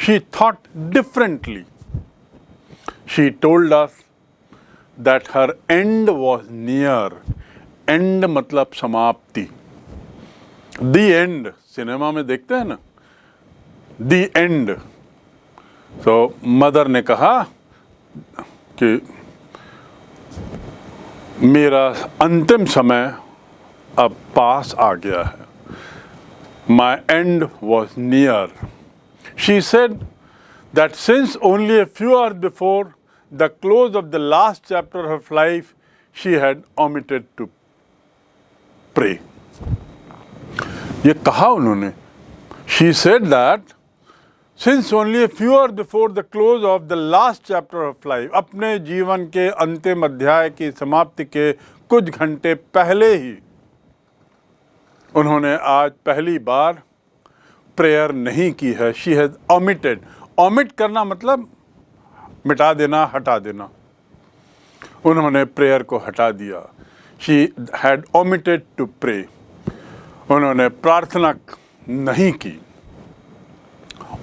She thought differently. She told us that her end was near. End मतलब समाप्ति. The end, cinema में देखते हैं ना, The end. So मदर ने कहा कि मेरा अंतिम समय अब पास आ गया है. My end was near. She said that since only a few hours before the close of the last chapter of her life, she had omitted to pray. ये कहा उन्होंने. She said that since only a few hours before the close of the last chapter of life, अपने जीवन के अंतिम अध्याय की समाप्ति के कुछ घंटे पहले ही उन्होंने आज पहली बार प्रेयर नहीं की है. She has omitted. ओमिट करना मतलब मिटा देना, हटा देना. उन्होंने प्रेयर को हटा दिया. She had omitted to pray. उन्होंने प्रार्थना नहीं की.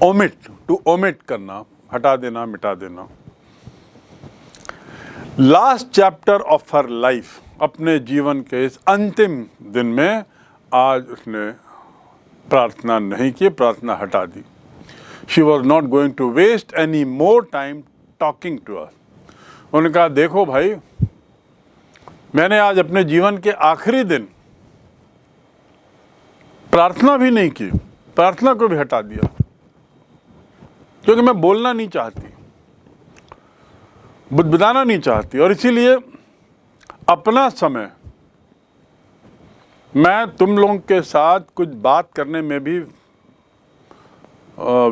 ओमिट, टू ओमिट करना, हटा देना, मिटा देना. Last chapter of her life, अपने जीवन के इस अंतिम दिन में आज उसने प्रार्थना नहीं की, प्रार्थना हटा दी. She was not going to waste any more time talking to us. उन्होंने कहा देखो भाई, मैंने आज अपने जीवन के आखिरी दिन प्रार्थना भी नहीं की, प्रार्थना को भी हटा दिया, क्योंकि मैं बोलना नहीं चाहती, बुदबुदाना नहीं चाहती, और इसीलिए अपना समय मैं तुम लोगों के साथ कुछ बात करने में भी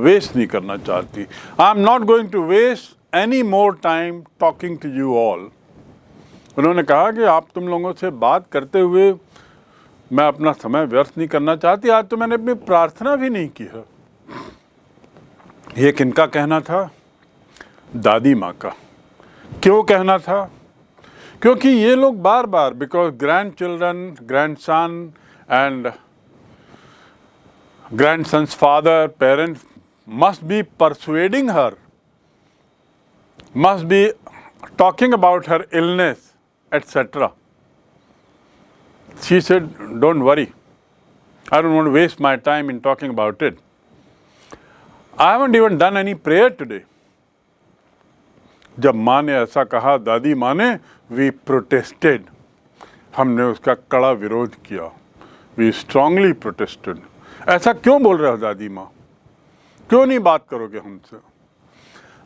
वेस्ट नहीं करना चाहती. I am not going to waste any more time talking to you all. उन्होंने कहा कि आप तुम लोगों से बात करते हुए मैं अपना समय व्यर्थ नहीं करना चाहती. आज तो मैंने अपनी प्रार्थना भी नहीं की है. ये किनका कहना था? दादी माँ का. क्यों कहना था? क्योंकि ये लोग बार बार, because grandchildren, grandson and grandson's father, parents must be persuading her, must be talking about her illness, etc. She said, don't worry, I don't want to waste my time in talking about it. I haven't even done any prayer today. जब माँ ने ऐसा कहा, दादी माँ ने, we protested, हमने उसका कड़ा विरोध किया. We strongly protested. ऐसा क्यों बोल रहे हो दादी माँ? क्यों नहीं बात करोगे हमसे?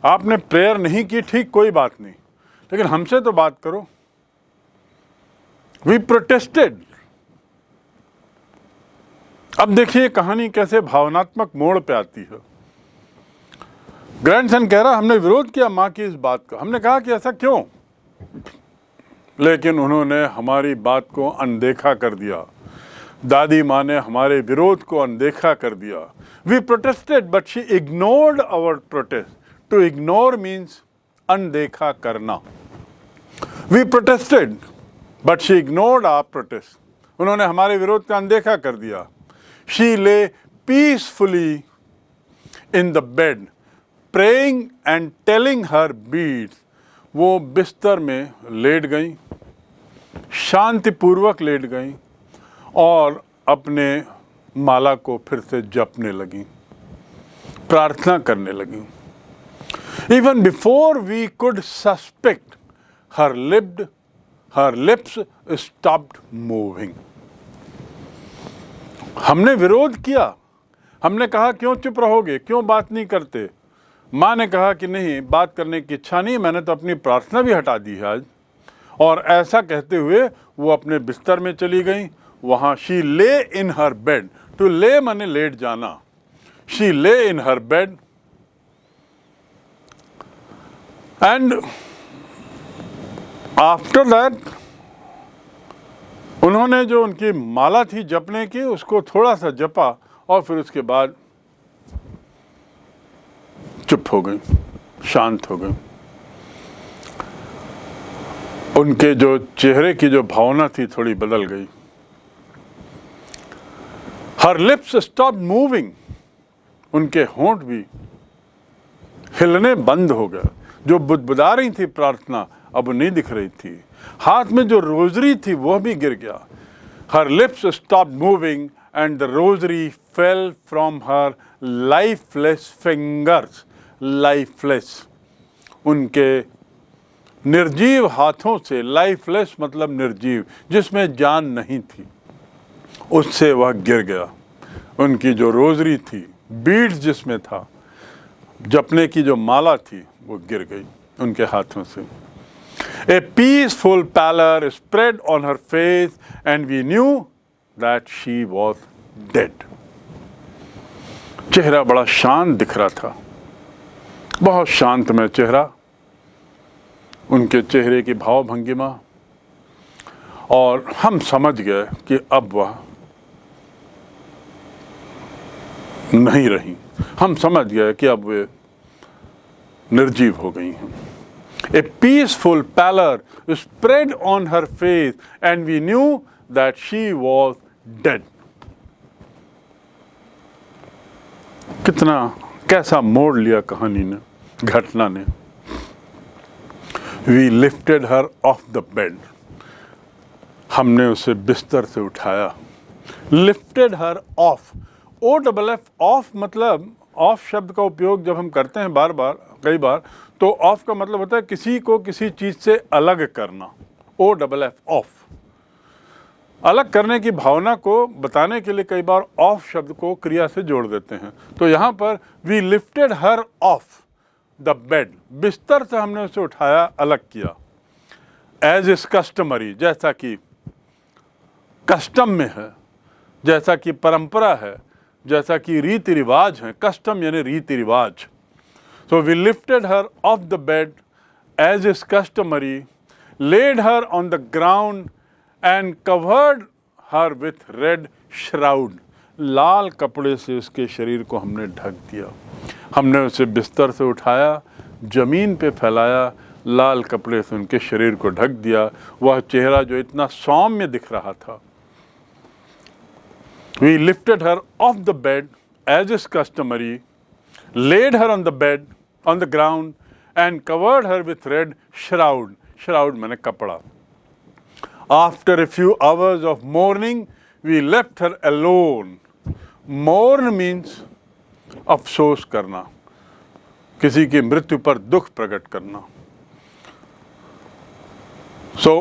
आपने प्रेयर नहीं की, ठीक, कोई बात नहीं, लेकिन हमसे तो बात करो. We protested. अब देखिए कहानी कैसे भावनात्मक मोड़ पे आती है. ग्रैंडसन कह रहा, हमने विरोध किया माँ की इस बात का. हमने कहा कि ऐसा क्यों, लेकिन उन्होंने हमारी बात को अनदेखा कर दिया. दादी माँ ने हमारे विरोध को अनदेखा कर दिया. We protested, but she ignored our protest. To ignore means अनदेखा करना. We protested, but she ignored our protest. उन्होंने हमारे विरोध का अनदेखा कर दिया. She lay peacefully in the bed, praying and telling her beads. वो बिस्तर में लेट गई, शांतिपूर्वक लेट गई और अपने माला को फिर से जपने लगी, प्रार्थना करने लगी. Even before we could suspect, her lips stopped moving. हमने विरोध किया, हमने कहा क्यों चुप रहोगे, क्यों बात नहीं करते. माँ ने कहा कि नहीं, बात करने की इच्छा नहीं, मैंने तो अपनी प्रार्थना भी हटा दी है आज. और ऐसा कहते हुए वो अपने बिस्तर में चली गई. वहाँ she lay in her bed. To lay माने लेट जाना. She lay in her bed and after that उन्होंने जो उनकी माला थी जपने की, उसको थोड़ा सा जपा और फिर उसके बाद चुप हो गई, शांत हो गई. उनके जो चेहरे की जो भावना थी थोड़ी बदल गई. Her lips stopped moving. उनके होंठ भी हिलने बंद हो गया। जो बुदबुदा रही थी प्रार्थना अब नहीं दिख रही थी। हाथ में जो रोजरी थी वह भी गिर गया। हर lips stopped moving and the rosary fell from her lifeless fingers. Lifeless, उनके निर्जीव हाथों से, लाइफलेस मतलब निर्जीव, जिसमें जान नहीं थी, उससे वह गिर गया। उनकी जो रोजरी थी, बीड्स जिसमें था, जपने की जो माला थी, वो गिर गई उनके हाथों से। A peaceful pallor spread on her face and we knew that she was dead. चेहरा बड़ा शांत दिख रहा था, बहुत शांतमय चेहरा, उनके चेहरे की भाव भंगिमा, और हम समझ गए कि अब वह नहीं रही। हम समझ गए कि अब वे निर्जीव हो गई हैं। A peaceful pallor spread on her face and we knew that she was dead. कितना कैसा मोड़ लिया कहानी ने, घटना ने। We lifted her off the bed. हमने उसे बिस्तर से उठाया। Lifted her off. OFF off मतलब, ऑफ शब्द का उपयोग जब हम करते हैं बार बार, कई बार, तो ऑफ का मतलब होता है किसी को किसी चीज़ से अलग करना। OFF ऑफ, अलग करने की भावना को बताने के लिए कई बार ऑफ शब्द को क्रिया से जोड़ देते हैं। तो यहाँ पर we lifted her off the bed, बिस्तर से हमने उसे उठाया, अलग किया। एज इज कस्टमरी, जैसा कि कस्टम में है, जैसा कि परंपरा है, जैसा कि रीति रिवाज है। कस्टम यानी रीति रिवाज। So we lifted her off the bed as is customary, laid her on the ground and covered her with red shroud. लाल कपड़े से उसके शरीर को हमने ढक दिया। हमने उसे बिस्तर से उठाया, जमीन पे फैलाया, लाल कपड़े से उनके शरीर को ढक दिया। वह चेहरा जो इतना सौम्य दिख रहा था। We lifted her off the bed as is customary, laid her on the bed, on the ground and covered her with red shroud. Shroud माने कपड़ा। After a few hours of mourning, we left her alone. Mourn means अफसोस करना, किसी की मृत्यु पर दुख प्रकट करना। So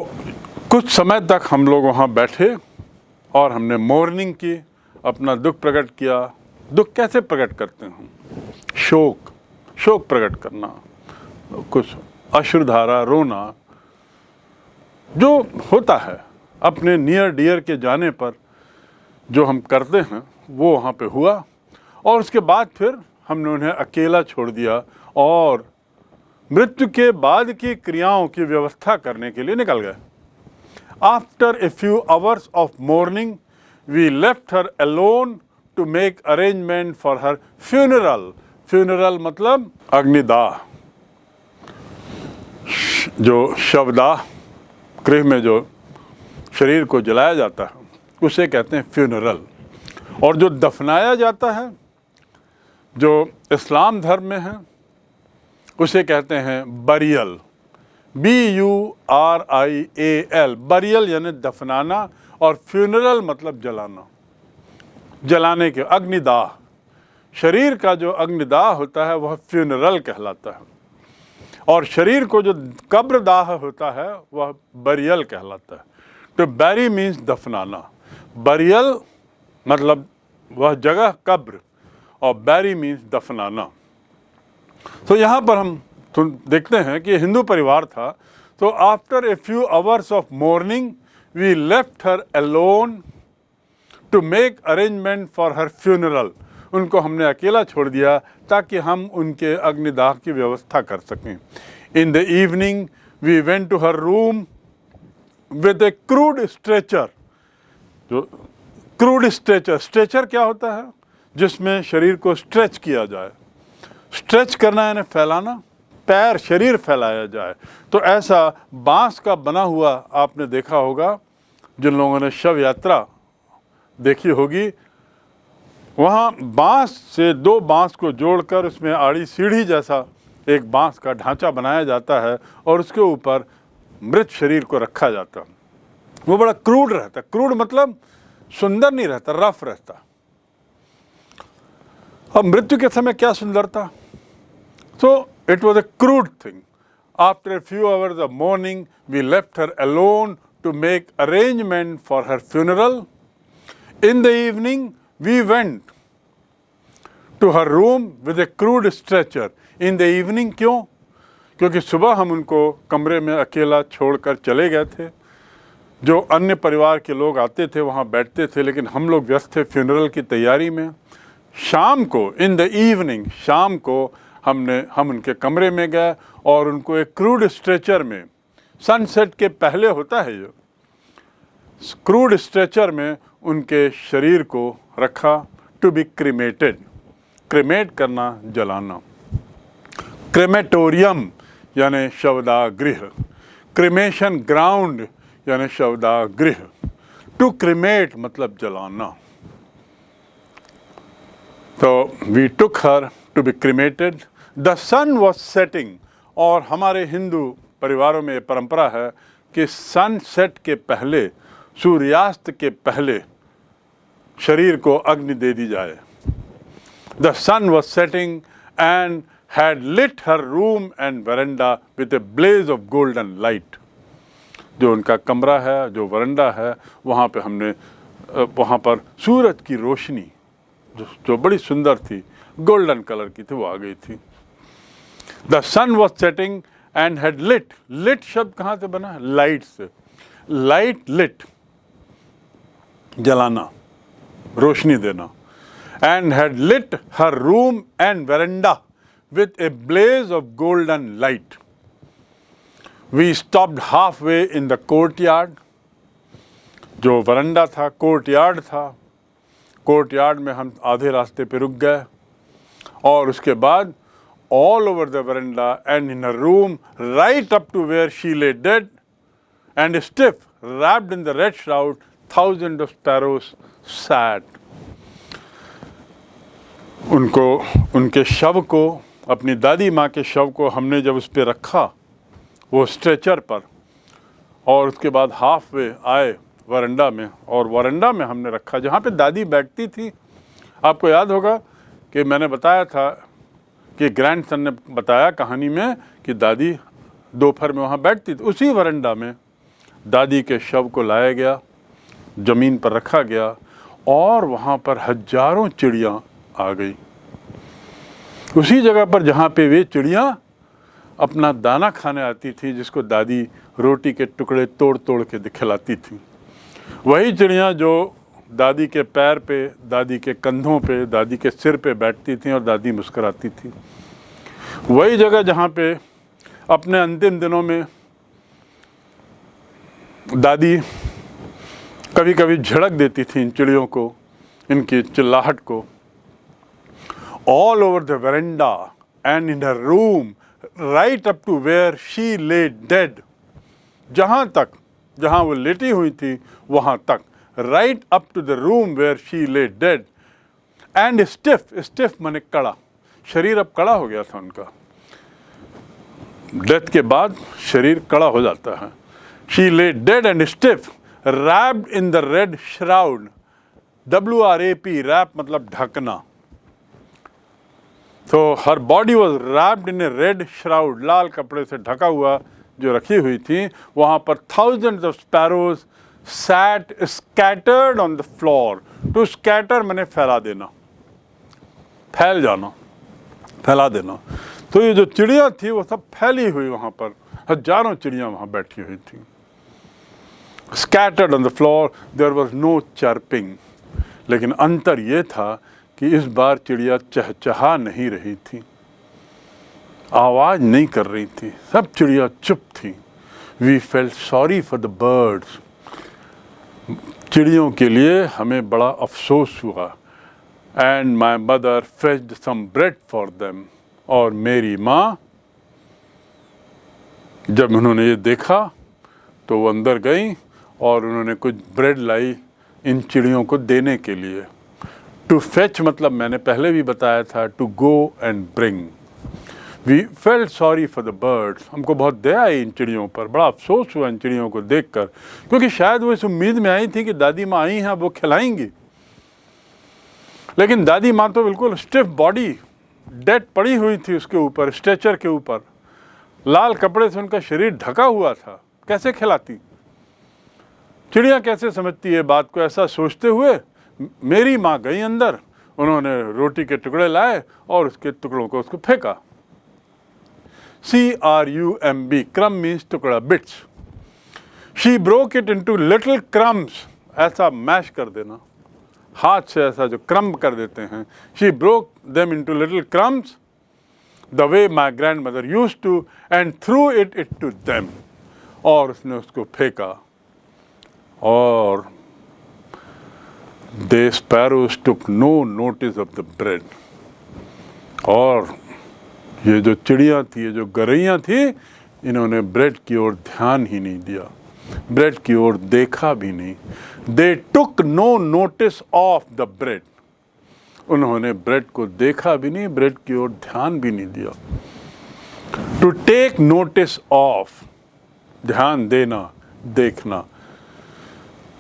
कुछ समय तक हम लोग वहाँ बैठे और हमने मॉर्निंग की, अपना दुख प्रकट किया। दुख कैसे प्रकट करते हैं? शोक प्रकट करना, कुछ अश्रुधारा, रोना, जो होता है अपने नियर डियर के जाने पर जो हम करते हैं, वो वहाँ पे हुआ। और उसके बाद फिर हमने उन्हें अकेला छोड़ दिया और मृत्यु के बाद की क्रियाओं की व्यवस्था करने के लिए निकल गए। After a few hours of mourning, we left her alone to make arrangement for her funeral. Funeral मतलब अग्निदाह, जो शवदाह गृह में जो शरीर को जलाया जाता है उसे कहते हैं फ्यूनरल। और जो दफनाया जाता है, जो इस्लाम धर्म में है, उसे कहते हैं बरियल। BURIAL, बरियल यानी दफनाना, और फ्यूनरल मतलब जलाना, जलाने के, अग्निदाह। शरीर का जो अग्निदाह होता है वह फ्यूनरल कहलाता है, और शरीर को जो कब्रदाह होता है वह बरियल कहलाता है। तो बैरी मीन्स दफनाना, बरियल मतलब वह जगह कब्र, और बैरी मीन्स दफनाना। तो यहाँ पर हम देखते हैं कि हिंदू परिवार था। तो after a few hours of morning we left her alone to make arrangement for her funeral. उनको हमने अकेला छोड़ दिया ताकि हम उनके अग्निदाह की व्यवस्था कर सकें। In the evening we went to her room with a crude stretcher. जो क्रूड स्ट्रेचर, स्ट्रेचर क्या होता है? जिसमें शरीर को स्ट्रेच किया जाए। स्ट्रेच करना यानी फैलाना, पैर शरीर फैलाया जाए। तो ऐसा बांस का बना हुआ आपने देखा होगा, जिन लोगों ने शव यात्रा देखी होगी, वहाँ बांस से दो बांस को जोड़कर उसमें आड़ी सीढ़ी जैसा एक बांस का ढांचा बनाया जाता है और उसके ऊपर मृत शरीर को रखा जाता है। वो बड़ा क्रूड रहता, क्रूड मतलब सुंदर नहीं रहता, रफ रहता। अब मृत्यु के समय क्या सुंदरता। So it was a crude thing. After a few hours of mourning, we left her alone to make arrangement for her funeral. In the evening, we went to her room with a crude stretcher. In the evening क्यों? क्योंकि सुबह हम उनको कमरे में अकेला छोड़कर चले गए थे। जो अन्य परिवार के लोग आते थे वहाँ बैठते थे, लेकिन हम लोग व्यस्त थे फ्यूनरल की तैयारी में। शाम को, इन द इवनिंग, शाम को हम उनके कमरे में गए और उनको एक क्रूड स्ट्रेचर में, सनसेट के पहले होता है ये, क्रूड स्ट्रेचर में उनके शरीर को रखा, टू बी क्रीमेटेड। क्रीमेट करना, जलाना। क्रेमेटोरियम यानी शवदाह गृह, क्रीमेशन ग्राउंड यानी शवदाह गृह। टू क्रीमेट मतलब जलाना। तो we took her to be cremated. The sun was setting, और हमारे हिंदू परिवारों में ये परंपरा है कि सनसेट के पहले, सूर्यास्त के पहले शरीर को अग्नि दे दी जाए। The sun was setting and had lit her room and veranda with a blaze of golden light. जो उनका कमरा है, जो वरंडा है, वहाँ पे हमने वहाँ पर सूरज की रोशनी जो बड़ी सुंदर थी, गोल्डन कलर की थी, वो आ गई थी। The sun was setting and had lit. Lit शब्द कहाँ से बना है? लाइट से। लाइट lit, जलाना, रोशनी देना। And had lit her room and veranda with a blaze of golden light. We stopped halfway in the courtyard. जो वरंडा था, कोर्टयार्ड था। कोर्टयार्ड में हम आधे रास्ते पे रुक गए, और उसके बाद all over the veranda and in a room right up to where she lay dead and stiff, wrapped in the red shroud, thousands of sparrows sat. उनके शव को, अपनी दादी माँ के शव को हमने जब उस पर रखा, वो स्ट्रेचर पर, और उसके बाद हाफ वे आए वरंडा में, और वरंडा में हमने रखा जहाँ पे दादी बैठती थी। आपको याद होगा कि मैंने बताया था कि ग्रैंडसन ने बताया कहानी में कि दादी दोपहर में वहाँ बैठती थी। उसी वरंडा में दादी के शव को लाया गया, ज़मीन पर रखा गया, और वहाँ पर हजारों चिड़ियाँ आ गई। उसी जगह पर जहाँ पे वे चिड़ियाँ अपना दाना खाने आती थी, जिसको दादी रोटी के टुकड़े तोड़ तोड़ के खिलाती थी। वही चिड़ियाँ जो दादी के पैर पे, दादी के कंधों पे, दादी के सिर पे बैठती थीं और दादी मुस्कुराती थी। वही जगह जहाँ पे अपने अंतिम दिनों में दादी कभी कभी झड़क देती थी इन चिड़ियों को, इनकी चिल्लाहट को। All over the veranda and in her room, right up to where she lay dead. जहाँ वो लेटी हुई थी वहाँ तक, right up to the room where she lay dead. And stiff माने कड़ा, शरीर अब कड़ा हो गया था उनका। डेथ के बाद शरीर कड़ा हो जाता है। She lay dead and stiff, wrapped in the red shroud. WRAP, wrap मतलब ढकना। तो हर body was wrapped in a red shroud, लाल कपड़े से ढका हुआ जो रखी हुई थी। वहाँ पर thousands of sparrows sat scattered on the floor. To scatter मैंने फैला देना, फैल जाना, फैला देना। तो ये जो चिड़िया थी वो सब फैली हुई वहाँ पर, हजारों चिड़िया वहाँ बैठी हुई थी। Scattered on the floor, there was no chirping. लेकिन अंतर ये था कि इस बार चिड़िया चहचहा नहीं रही थी, आवाज़ नहीं कर रही थी, सब चिड़िया चुप थी। We felt sorry for the birds. चिड़ियों के लिए हमें बड़ा अफसोस हुआ। And my mother fetched some bread for them. और मेरी माँ, जब उन्होंने ये देखा तो वो अंदर गई और उन्होंने कुछ ब्रेड लाई इन चिड़ियों को देने के लिए। टू फेच मतलब मैंने पहले भी बताया था, to go and bring. We felt sorry for the birds, हमको बहुत दया आई इन चिड़ियों पर, बड़ा अफसोस हुआ इन चिड़ियों को देखकर, क्योंकि शायद वो इस उम्मीद में आई थी कि दादी माँ आई हैं, वो खिलाएंगी। लेकिन दादी माँ तो बिल्कुल स्टिफ बॉडी डेड पड़ी हुई थी उसके ऊपर, स्ट्रेचर के ऊपर, लाल कपड़े से उनका शरीर ढका हुआ था, कैसे खिलाती? चिड़िया कैसे समझती है बात को? ऐसा सोचते हुए मेरी माँ गई अंदर, उन्होंने रोटी के टुकड़े लाए और उसके टुकड़ों को उसको फेंका। CRUMB, क्रम मीन्स टुकड़ा, bits. She broke it into little crumbs, ऐसा मैश कर देना, हाथ से ऐसा जो क्रम्ब कर देते हैं। She broke them into little crumbs the way my grandmother used to and threw it to them, और उसने उसको फेंका। और the sparrows took no notice of the bread, और ये जो चिड़िया थी, ये जो गरैया थी, इन्होंने ब्रेड की ओर ध्यान ही नहीं दिया, ब्रेड की ओर देखा भी नहीं। They took no notice of the bread, उन्होंने ब्रेड को देखा भी नहीं, ब्रेड की ओर ध्यान भी नहीं दिया। टू टेक नोटिस ऑफ, ध्यान देना, देखना।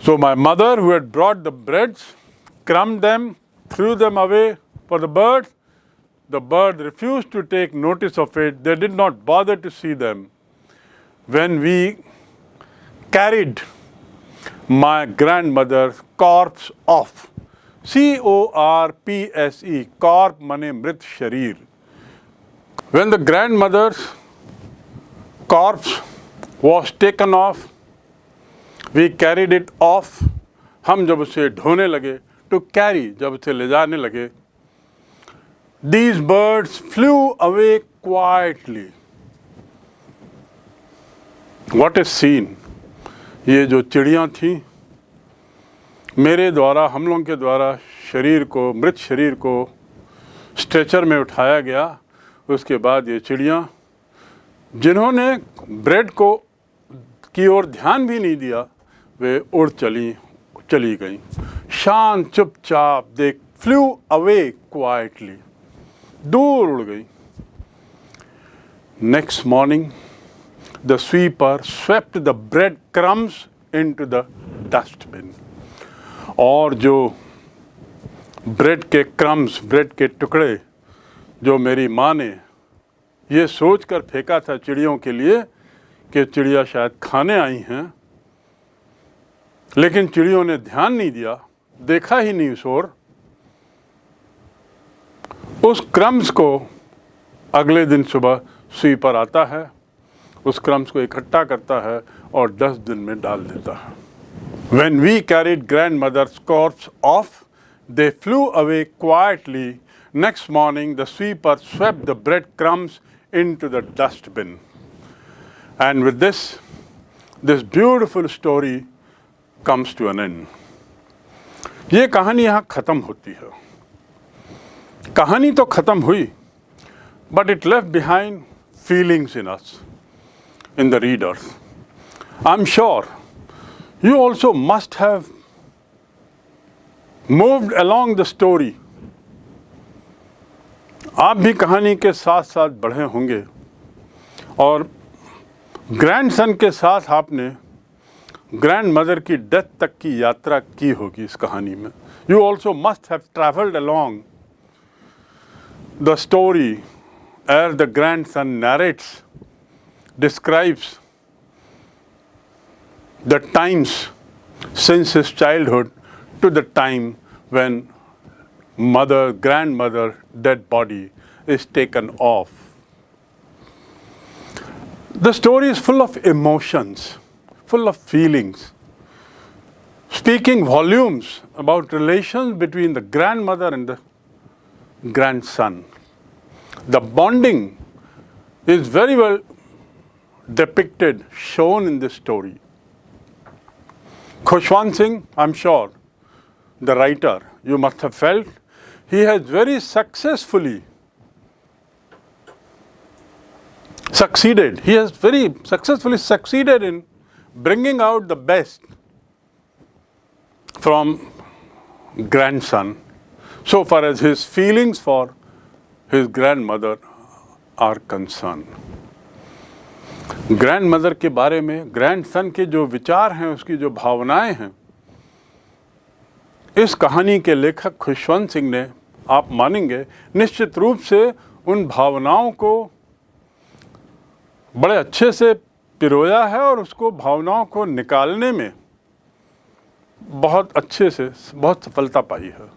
So my mother, who had brought the breads, crumbed them, threw them away for the birds. The bird refused to take notice of it. They did not bother to see them. When we carried my grandmother's corpse off, CORPSE, corp mane mrit sharir. When the grandmother's corpse was taken off, we carried it off, हम जब उसे ढोने लगे, to carry, जब उसे ले जाने लगे, these birds flew away quietly. What a scene! ये जो चिड़ियाँ थीं, मेरे द्वारा, हम लोगों के द्वारा शरीर को, मृत शरीर को स्ट्रेचर में उठाया गया, उसके बाद ये चिड़ियाँ, जिन्होंने ब्रेड को की ओर ध्यान भी नहीं दिया, वे उड़ चली गई, शांत चुपचाप। दे फ्लू अवे क्वाइटली, दूर उड़ गई। Next morning the sweeper swept the bread crumbs into the dustbin, और जो ब्रेड के क्रम्स, ब्रेड के टुकड़े जो मेरी माँ ने ये सोच कर फेंका था चिड़ियों के लिए कि चिड़िया शायद खाने आई हैं, लेकिन चिड़ियों ने ध्यान नहीं दिया, देखा ही नहीं उस ओर, उस क्रम्स को अगले दिन सुबह स्वीपर आता है, उस क्रम्स को इकट्ठा करता है और डस्टबिन में डाल देता है। When we carried grandmother's corpse off, they flew away quietly. Next morning, the sweeper swept the bread crumbs into the dustbin. And with this beautiful story comes to an end. ये कहानी यहाँ ख़त्म होती है। कहानी तो ख़त्म हुई, but it left behind feelings in us, in the readers. I'm sure you also must have moved along the story. आप भी कहानी के साथ साथ बढ़े होंगे और ग्रैंडसन के साथ आपने ग्रैंड मदर की डेथ तक की यात्रा की होगी इस कहानी में. You also must have traveled along the story as the grandson narrates, describes the times since his childhood to the time when grandmother dead body is taken off. The story is full of emotions, full of feelings, speaking volumes about relations between the grandmother and the grandson. The bonding is very well depicted, shown in this story. KHUSHWANT Singh, I'm sure, the writer, you must have felt, he has very successfully succeeded. He has very successfully succeeded in bringing out the best from grandson, so far as his feelings for his grandmother are concerned. Grandmother के बारे में grandson के जो विचार हैं, उसकी जो भावनाएं हैं, इस कहानी के लेखक खुशवंत सिंह ने, आप मानेंगे, निश्चित रूप से उन भावनाओं को बड़े अच्छे से पिरोया है और उसको भावनाओं को निकालने में बहुत अच्छे से बहुत सफलता पाई है।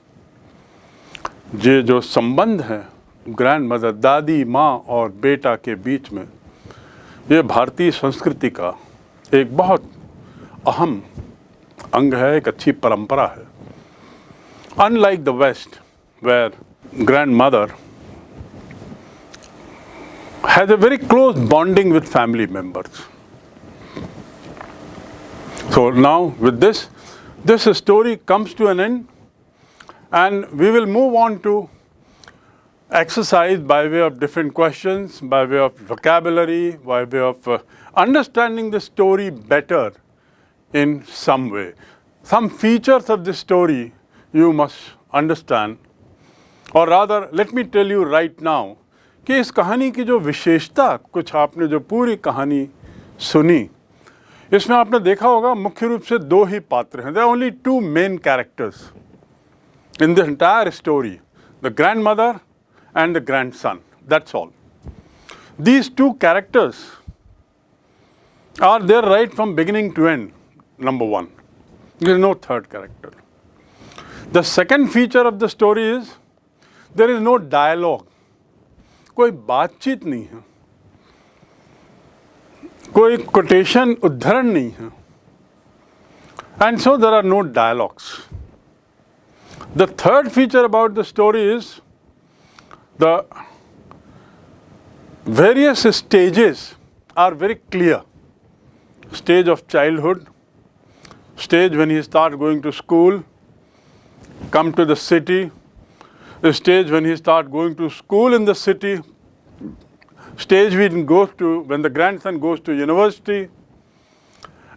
ये जो संबंध है ग्रैंडमदर, दादी, माँ और बेटा के बीच में, ये भारतीय संस्कृति का एक बहुत अहम अंग है, एक अच्छी परंपरा है। Unlike the West, where grandmother has a very close bonding with family members. So now with this story comes to an end, and we will move on to exercise by way of different questions, by way of vocabulary, by way of understanding the story better in some way. Some features of the story you must understand, or rather let me tell you right now कि इस कहानी की जो विशेषता, कुछ आपने जो पूरी कहानी सुनी, इसमें आपने देखा होगा मुख्य रूप से दो ही पात्र हैं. There are only two main characters in the entire story, the grandmother and the grandson. That's all. These two characters are there right from beginning to end, number one. There is no third character. The second feature of the story is there is no dialogue. कोई बातचीत नहीं है, कोई quotation, उद्धरण नहीं है, and so there are no dialogues. The third feature about the story is the various stages are very clear. Stage of childhood, stage when he starts going to school, come to the city, the stage when he starts going to school in the city, stage when the grandson goes to university,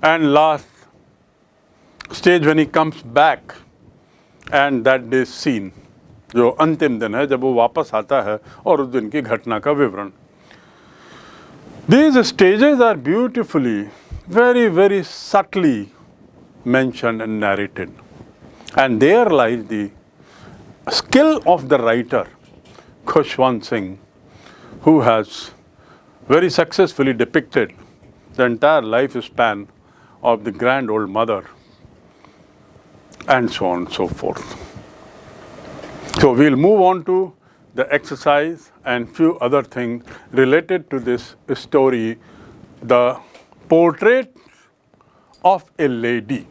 and last stage when he comes back, and that day scene, जो अंतिम दिन है जब वो वापस आता है और उस दिन की घटना का विवरण. These stages are beautifully, very, very subtly mentioned and narrated. And there lies the skill of the writer, KHUSHWANT Singh, who has very successfully depicted the entire lifespan of the grand old mother, and so on and so forth. So we'll move on to the exercise and few other things related to this story, the portrait of a lady.